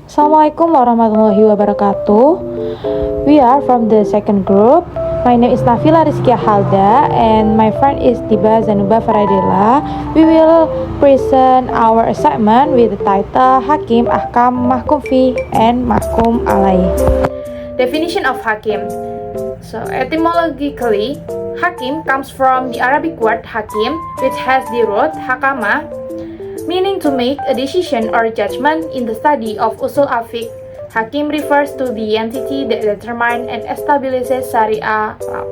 Assalamualaikum warahmatullahi wabarakatuh. We are from the second group. My name is Nafila Rizkia Halda and my friend is Tiba Zanuba Faradilla. We will present our assignment with the title Hakim, Ahkam, Mahkum Fi, and Mahkum Alaih. Definition of Hakim. So etymologically, Hakim comes from the Arabic word Hakim, which has the root Hakama, meaning to make a decision or judgment. In the study of usul al-fiqh, Hakim refers to the entity that determines and establishes Syariah law.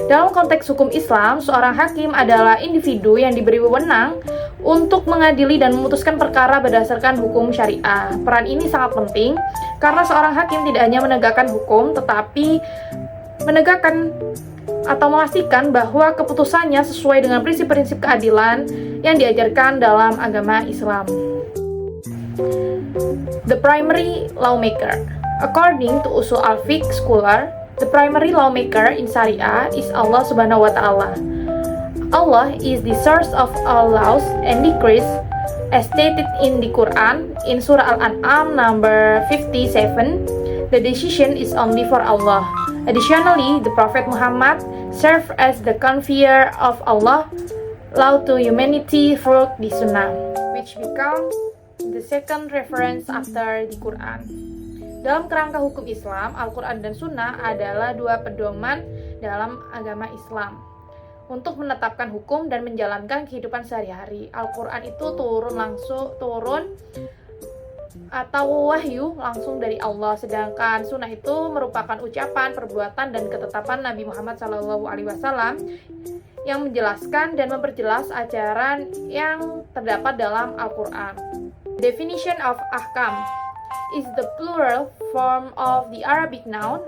Dalam konteks hukum Islam, seorang hakim adalah individu yang diberi wewenang untuk mengadili dan memutuskan perkara berdasarkan hukum syariah. Peran ini sangat penting karena seorang hakim tidak hanya menegakkan hukum, tetapi menegakkan atau memastikan bahwa keputusannya sesuai dengan prinsip-prinsip keadilan yang diajarkan dalam agama Islam. The primary lawmaker. According to usul al-fiqh scholar, the primary lawmaker in Syariah is Allah Subhanahu wa Ta'ala. Allah is the source of all laws and decrees, as stated in the Quran in Surah Al-An'am number 57. The decision is only for Allah. Additionally, the Prophet Muhammad served as the conveyor of Allah law to humanity through the Sunnah, which becomes the second reference after the Quran. Dalam kerangka hukum Islam, Al-Quran dan Sunnah adalah dua pedoman dalam agama Islam untuk menetapkan hukum dan menjalankan kehidupan sehari-hari. Al-Quran itu turun atau wahyu langsung dari Allah, sedangkan Sunnah itu merupakan ucapan, perbuatan, dan ketetapan Nabi Muhammad SAW yang menjelaskan dan memperjelas ajaran yang terdapat dalam Al-Quran. Definition of ahkam is the plural form of the Arabic noun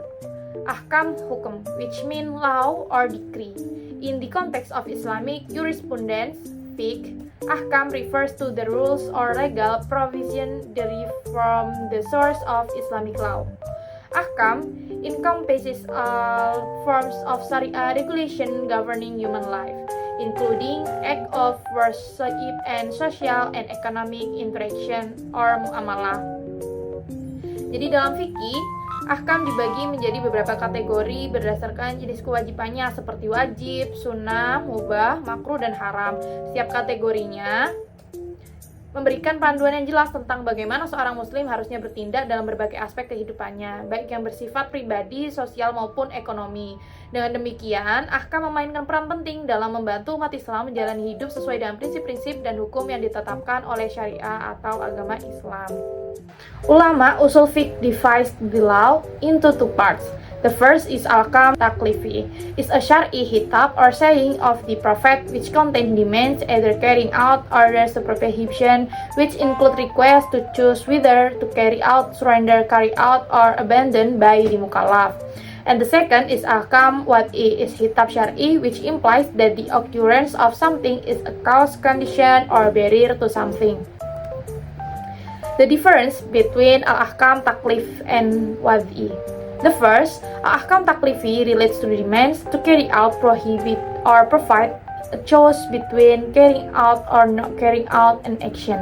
ahkam hukum, which mean law or decree. In the context of Islamic jurisprudence, fiqh, ahkam refers to the rules or legal provision derived from the source of Islamic law. Ahkam encompasses all forms of Sharia regulation governing human life, including act of worship and social and economic interaction or muamalah. Jadi dalam fikih, ahkam dibagi menjadi beberapa kategori berdasarkan jenis kewajibannya seperti wajib, sunnah, mubah, makruh, dan haram. Setiap kategorinya memberikan panduan yang jelas tentang bagaimana seorang muslim harusnya bertindak dalam berbagai aspek kehidupannya, baik yang bersifat pribadi, sosial, maupun ekonomi. Dengan demikian, ahkam memainkan peran penting dalam membantu umat Islam menjalani hidup sesuai dengan prinsip-prinsip dan hukum yang ditetapkan oleh syariah atau agama Islam. Ulama usul fiqh divides the law into two parts. The first is ahkam taklifi. It's a syar'i hitab or saying of the Prophet which contain demands either carrying out orders of prohibition, which include requests to choose whether to carry out, surrender, carry out, or abandon by the mukallaf. And the second is ahkam wad'i, is hitab syar'i, which implies that the occurrence of something is a cause, condition, or barrier to something. The difference between al-ahkam taklif and wad'i. The first, ahkam taklifi relates to the demands to carry out, prohibit, or provide a choice between carrying out or not carrying out an action.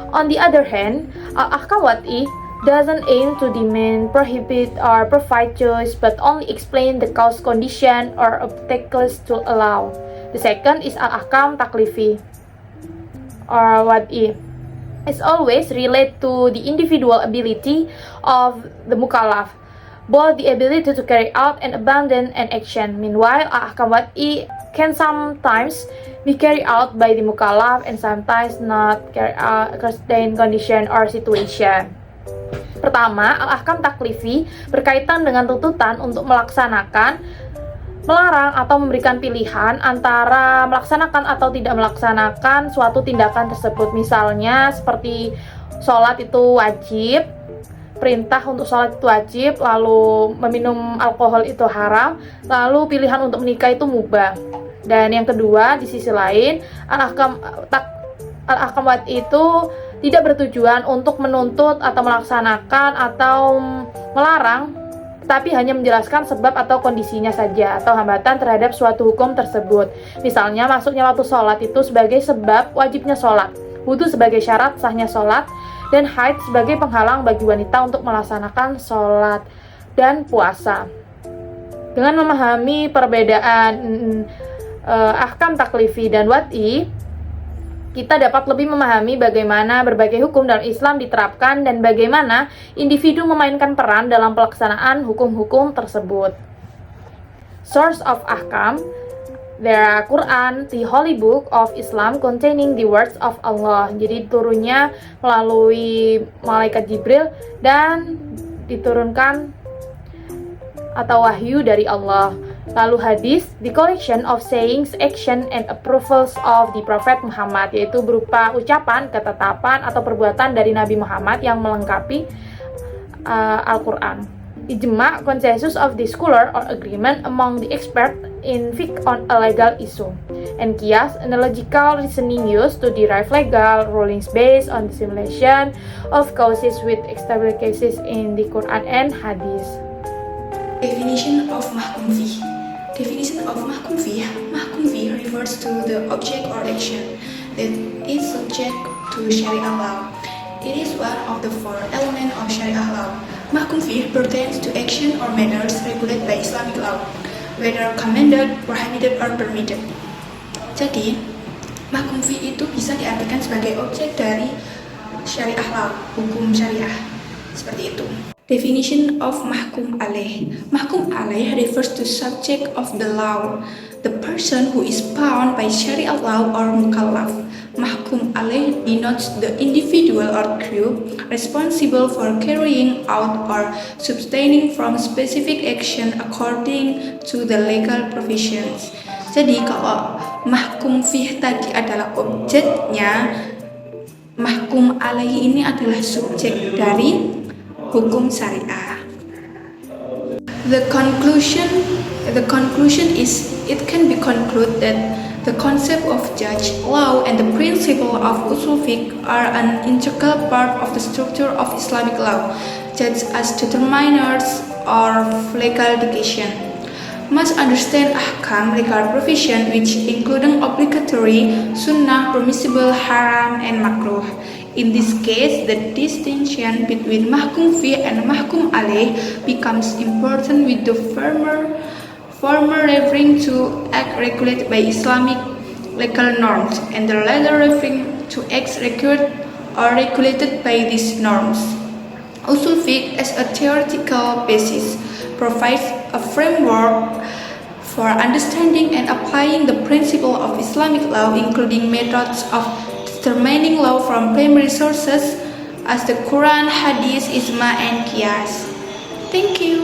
On the other hand, al-ahkam wad'i doesn't aim to demand, prohibit, or provide choice, but only explain the cause, condition, or obstacles to allow. The second is al-ahkam taklifi or wad'i. It's always relate to the individual ability of the mukallaf, both the ability to carry out and abandon an action. Meanwhile, ahkam wad'i can sometimes be carried out by the mukallaf and sometimes not carried out across the condition or situation. Pertama, al-ahkam taklifi berkaitan dengan tuntutan untuk melaksanakan, melarang atau memberikan pilihan antara melaksanakan atau tidak melaksanakan suatu tindakan tersebut. Misalnya seperti sholat itu wajib, perintah untuk sholat itu wajib, lalu meminum alkohol itu haram, lalu pilihan untuk menikah itu mubah. Dan yang kedua, di sisi lain, al-ahkam wad'i itu tidak bertujuan untuk menuntut atau melaksanakan atau melarang, tapi hanya menjelaskan sebab atau kondisinya saja atau hambatan terhadap suatu hukum tersebut. Misalnya masuknya waktu sholat itu sebagai sebab wajibnya sholat, wudu sebagai syarat sahnya sholat, dan haid sebagai penghalang bagi wanita untuk melaksanakan sholat dan puasa. Dengan memahami perbedaan ahkam taklifi dan wad'i, kita dapat lebih memahami bagaimana berbagai hukum dalam Islam diterapkan dan bagaimana individu memainkan peran dalam pelaksanaan hukum-hukum tersebut. Source of ahkam: there are Quran, the Holy Book of Islam containing the words of Allah. Jadi turunnya melalui malaikat Jibril dan diturunkan atau wahyu dari Allah. Lalu hadis, the collection of sayings, action, and approvals of the Prophet Muhammad, yaitu berupa ucapan, ketetapan, atau perbuatan dari Nabi Muhammad yang melengkapi Al-Quran. Ijma, consensus of the scholar or agreement among the expert in fiqh on a legal issue. And qiyas, analogical reasoning used to derive legal rulings based on the simulation of causes with established cases in the Quran and Hadith. Definition of mahkum fih. Definition of mahkum fih. Mahkum fih refers to the object or action that is subject to Sharia law. It is one of the four elements of Sharia law. Mahkum fih pertains to action or matters regulated by Islamic law, whether commanded, prohibited, or permitted. Jadi, mahkum fih itu bisa diartikan sebagai objek dari Syariah law, hukum syariah. Seperti itu. Definition of mahkum alaih. Mahkum alaih refers to subject of the law, the person who is bound by Sharia law or mukallaf. Mahkum alaih denotes the individual or group responsible for carrying out or abstaining from specific action according to the legal provisions. Jadi kalau mahkum fih tadi adalah objeknya, mahkum alaih ini adalah subjek dari hukum syariah. The conclusion is it can be concluded that the concept of judge, law, and the principle of usul fiqh are an integral part of the structure of Islamic law, judge as determiners of legal dictation. Must understand ahkam legal provision which including obligatory, sunnah, permissible, haram, and makruh. In this case, the distinction between mahkum fih and mahkum alaih becomes important with the former referring to act regulated by Islamic legal norms and the latter referring to acts regulated or regulated by these norms. Usul fiqh as a theoretical basis provides a framework for understanding and applying the principle of Islamic law, including methods of determining law from primary sources as the Quran, Hadith, Ijma, and Qiyas. Thank you.